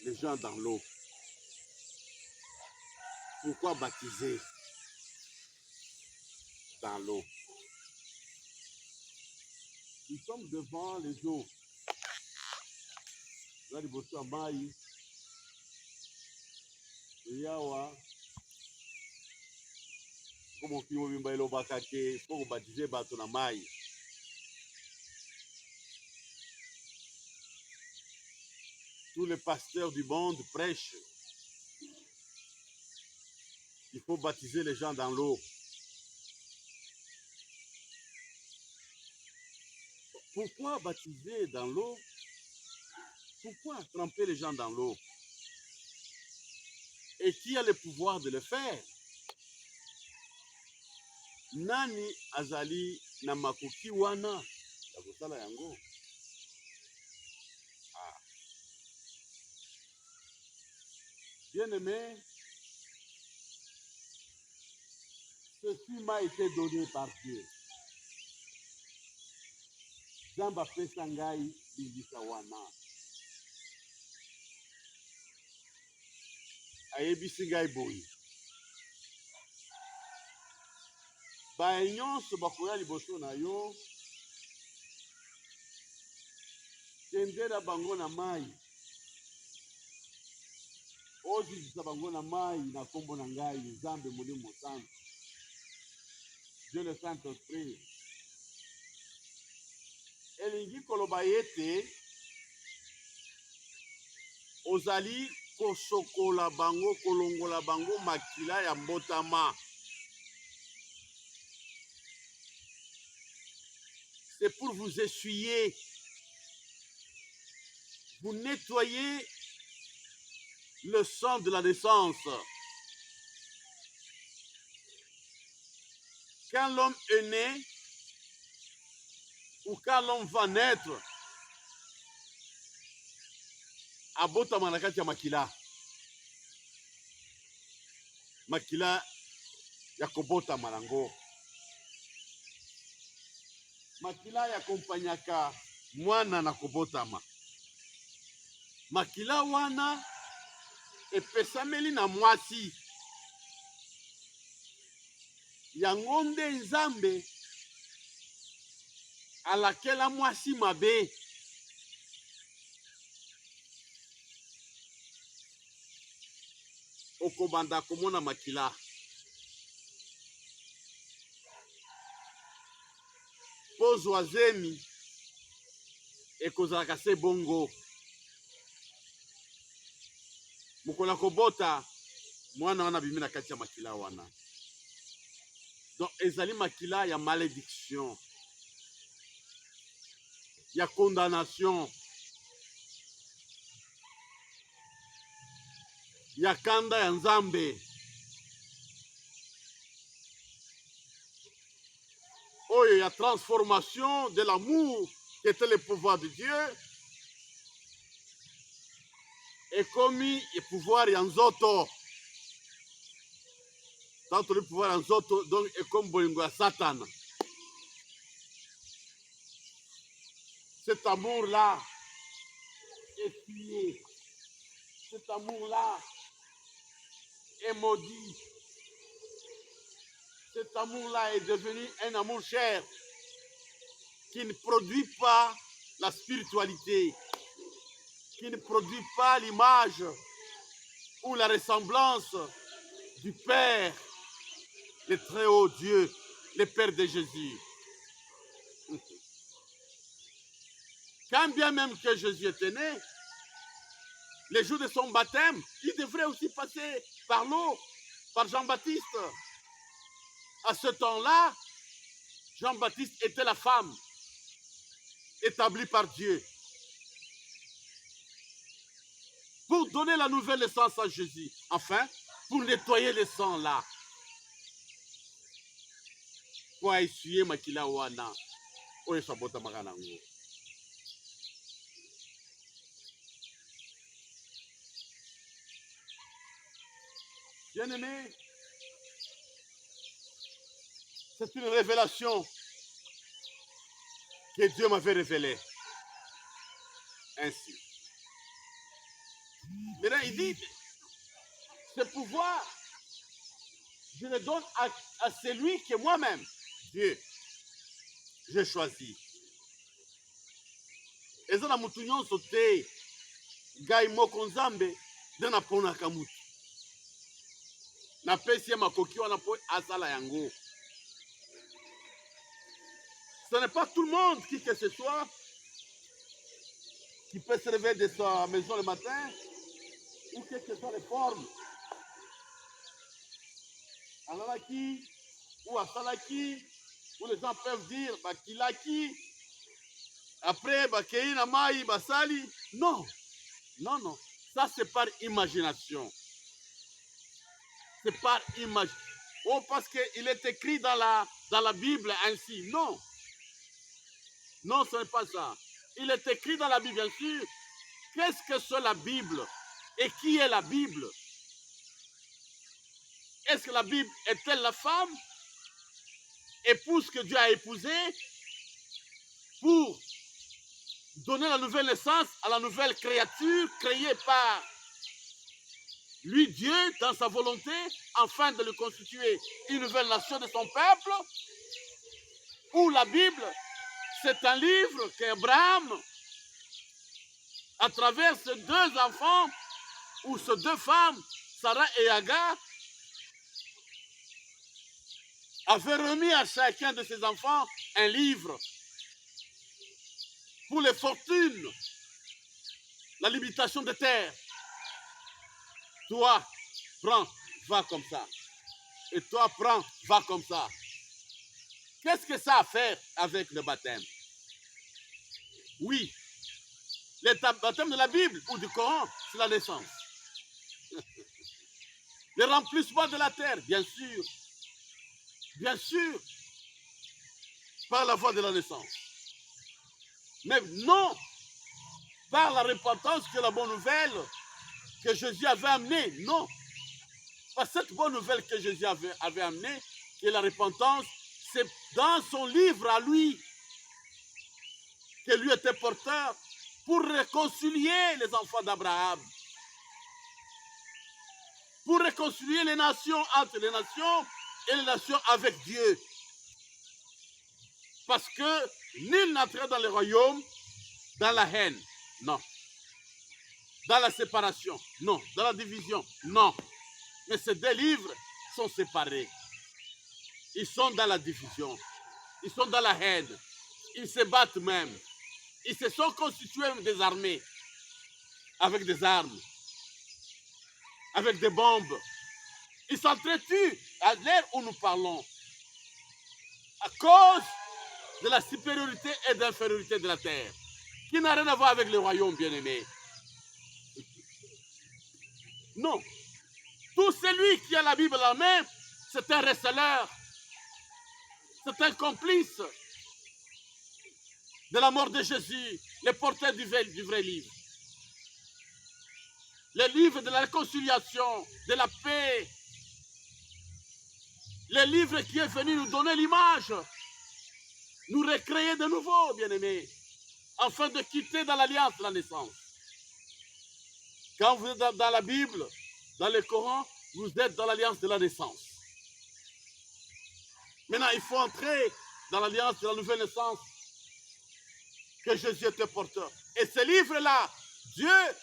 les gens dans l'eau? Pourquoi baptiser dans l'eau? Nous sommes devant les eaux. Là, il y a maï. Il y a comme on fait au bimbaïlo bakake, pour baptiser bateau na maï. Tous les pasteurs du monde prêchent. Il faut baptiser les gens dans l'eau. Pourquoi baptiser dans l'eau? Pourquoi tremper les gens dans l'eau? Et qui a le pouvoir de le faire? Nani azali na makoki wana ya kosala yango? Ah. Bien-aimé, ceci m'a été donné par Dieu. Zamba pesa ngai bingisa wana. Ayebisi ngai boye. Ba nyonso bakoya liboso na yo, kendela bango na mai. Ozikisa bango na mai na kombo na ngai, Nzambe Molimo Santo. Dieu le Saint-Esprit. Elingi koloba ete ozali kosokola bango, kolongola bango makila ya mbotama. C'est pour vous essuyer, vous nettoyer le sang de la naissance. Quand l'homme est né, ou quand l'homme va naître, abotama na kati ya makila. Makila ya kobotama nango. Makila ya kompanyaka mwana na kobotama. Makila wana epesameli na mwasi. Yango nde Nzambe alakela mwasi mabe. Okobanda komona makila. Pozwa zemi ekozalaka se bongo. Mokola kobota mwana wana bimi na kati ya makila wana. Donc ezali makila ya malédiction, ya condamnation, ya kanda ya Nzambe. Oyo ya transformation de l'amour qui était le pouvoir de Dieu. Et commis le pouvoir ya nzoto. Tant le pouvoir ya nzoto, donc est comme bolingo ya Satan. Cet amour-là est tué. Cet amour-là est maudit. Cet amour-là est devenu un amour cher qui ne produit pas la spiritualité, qui ne produit pas l'image ou la ressemblance du Père, le très haut Dieu, le Père de Jésus. Quand bien même que Jésus était né, les jours de son baptême, il devrait aussi passer par l'eau, par Jean-Baptiste. À ce temps-là, Jean-Baptiste était la femme établie par Dieu. Pour donner la nouvelle naissance à Jésus, enfin, pour nettoyer le sang là. Pour essuyer makila wana, oyo sabota makanango. Bien-aimé, c'est une révélation que Dieu m'avait révélée. Ainsi. Maintenant, il dit, ce pouvoir, je le donne à celui que moi-même, Dieu, j'ai choisi. Eza na mutu nyonso te ngai moko nzambe nde naponaka mutu napesi ye makoki wana mpo asala yango. Ce n'est pas tout le monde qui que ce soit qui peut se lever de sa maison le matin ou quelles que soient les formes alalaki ou asalaki où les gens peuvent dire bakilaki après bakei na mai basali. Non, non, non, ça c'est par imagination. C'est par image. Oh, parce qu'il est écrit dans la Bible ainsi. Non. Non, ce n'est pas ça. Il est écrit dans la Bible, bien sûr. Qu'est-ce que c'est la Bible? Et qui est la Bible? Est-ce que la Bible est-elle la femme, épouse que Dieu a épousée, pour donner la nouvelle naissance à la nouvelle créature créée par lui, Dieu, dans sa volonté, afin de le constituer une nouvelle nation de son peuple? Ou la Bible, c'est un livre qu'Abraham, à travers ses deux enfants, ou ces deux femmes, Sarah et Agar, avait remis à chacun de ses enfants un livre pour les fortunes, la limitation des terres. Toi, prends, va comme ça. Et toi, prends, va comme ça. Qu'est-ce que ça a à faire avec le baptême? Oui, le baptême de la Bible ou du Coran, c'est la naissance. Le remplissement de la terre, bien sûr. Bien sûr, par la voie de la naissance. Mais non, par la repentance que la bonne nouvelle que Jésus avait amenée. Non. Par cette bonne nouvelle que Jésus avait amenée, et la repentance, c'est dans son livre à lui, que lui était porteur, pour réconcilier les enfants d'Abraham. Pour réconcilier les nations entre les nations et les nations avec Dieu. Parce que nul n'entrait dans le royaume dans la haine. Non. Dans la séparation. Non. Dans la division. Non. Mais ces deux livres sont séparés. Ils sont dans la division. Ils sont dans la haine. Ils se battent même. Ils se sont constitués des armées. Avec des armes. Avec des bombes. Ils s'entretuent à l'heure où nous parlons. À cause de la supériorité et d'infériorité de la terre. Qui n'a rien à voir avec le royaume, bien-aimé. Non. Tout celui qui a la Bible en main, c'est un receleur. C'est un complice de la mort de Jésus, le porteur du vrai livre. Le livre de la réconciliation, de la paix. Le livre qui est venu nous donner l'image, nous recréer de nouveau, bien-aimés, afin de quitter dans l'alliance la naissance. Quand vous êtes dans la Bible, dans le Coran, vous êtes dans l'alliance de la naissance. Maintenant, il faut entrer dans l'alliance de la nouvelle naissance que Jésus était porteur. Et ce livre-là, Dieu,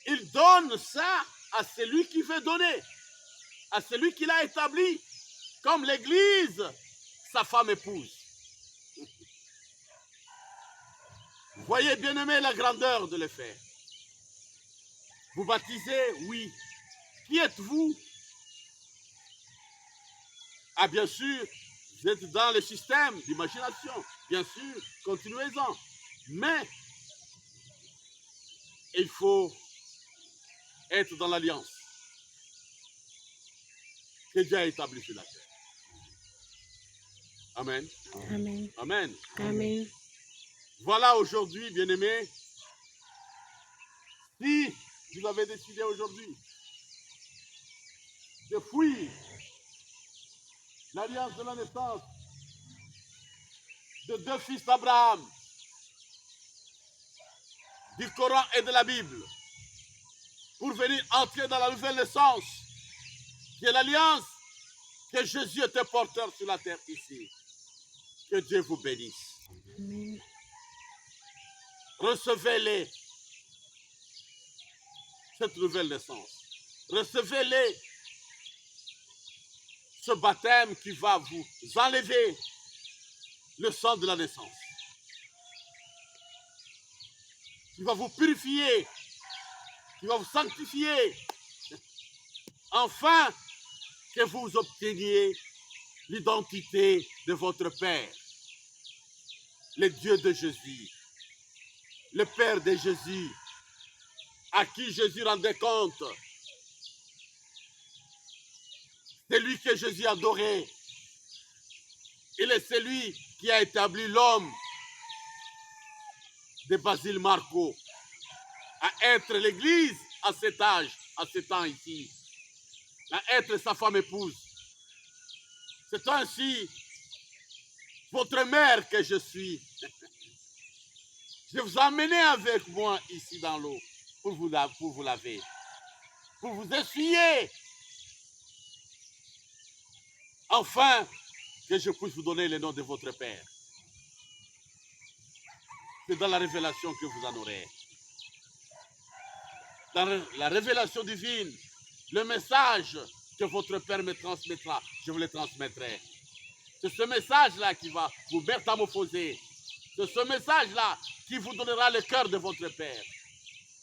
il donne ça à celui qui veut donner, à celui qui l'a établi, comme l'Église, sa femme épouse. Vous voyez, bien aimé, la grandeur de le faire. Vous baptisez, oui. Qui êtes-vous? Ah, bien sûr, vous êtes dans le système d'imagination. Bien sûr, continuez-en. Mais il faut être dans l'alliance que Dieu a établie sur la terre. Amen. Amen. Amen. Amen. Voilà aujourd'hui, bien-aimés, si vous avez décidé aujourd'hui de fuir l'alliance de la naissance de deux fils d'Abraham, du Coran et de la Bible, pour venir entrer dans la nouvelle naissance, qui est l'alliance que Jésus était porteur sur la terre ici. Que Dieu vous bénisse. Amen. Recevez-les, cette nouvelle naissance. Recevez-les, ce baptême qui va vous enlever le sang de la naissance, qui va vous purifier, qui va vous sanctifier, afin que vous obteniez l'identité de votre Père, le Dieu de Jésus, le Père de Jésus, à qui Jésus rendait compte. C'est lui que Jésus adorait. Il est celui qui a établi l'homme de Basile Marco à être l'Église à cet âge, à ce temps ici, à être sa femme épouse. C'est ainsi votre mère que je suis. Je vous ai emmené avec moi ici dans l'eau pour vous laver, pour vous essuyer, afin que je puisse vous donner le nom de votre Père. C'est dans la révélation que vous en aurez. Dans la révélation divine, le message que votre Père me transmettra, je vous le transmettrai. C'est ce message-là qui va vous métamorphoser. C'est ce message-là qui vous donnera le cœur de votre Père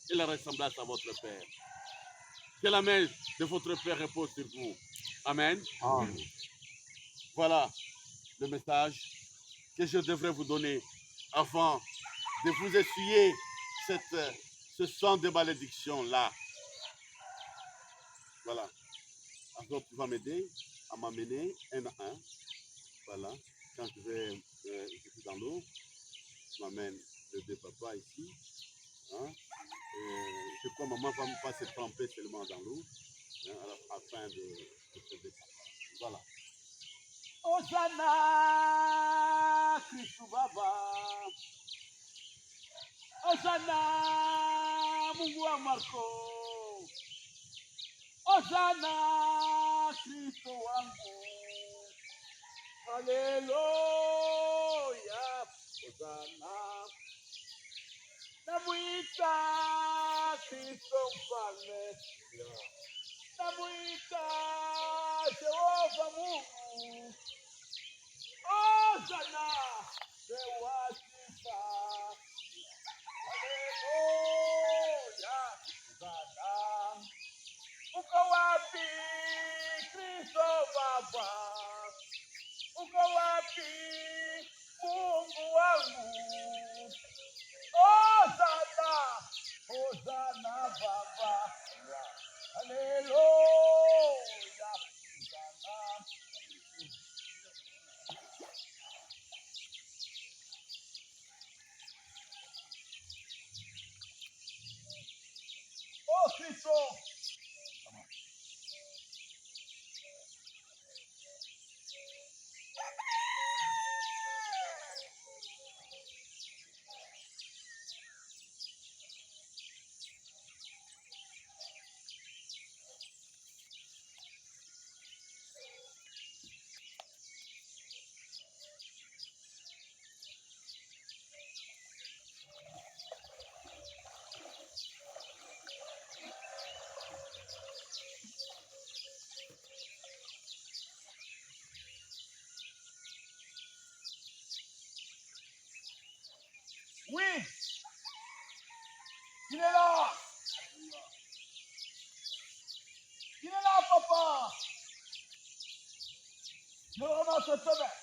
et la ressemblance à votre Père. Que la main de votre Père repose sur vous. Amen. Amen. Voilà le message que je devrais vous donner avant de vous essuyer ce sang de malédiction-là. Voilà. Alors, tu vas m'aider à m'amener un à un. Voilà. Quand je suis dans l'eau, je m'amène le deux papas ici. Hein. Je crois que maman va pas se tremper seulement dans l'eau, hein, afin de se descendre. Voilà. Hosanna, Kristu Baba. Hosanna, Mungu wa Marko. Hosanna, Kristo wangu. Haleluya. Hosanna. Namuita Kristo mfalme. Namuita Jehova Mungu. Hosanna, pewa sifa. Haleluya. Hosanna. Uko wapi Kristo Baba? Uko wapi Mungu wangu? Hosanna, Hosanna Baba. Haleluya. Hosanna. Oh Kristo. Oui, il est là. Il est là, papa. Je ramasse cette semaine.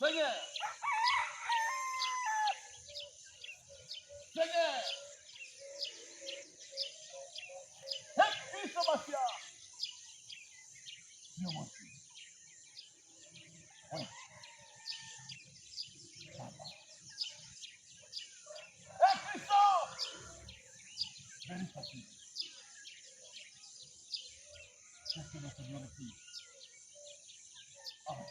Seigneur, Seigneur, Christ Massia, Dieu mon Dieu. Oui. Christ, béni soit-il. Qu'est-ce que le Seigneur dit? Amen.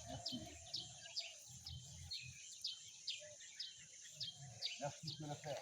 Merci. Merci, Dieu le Père.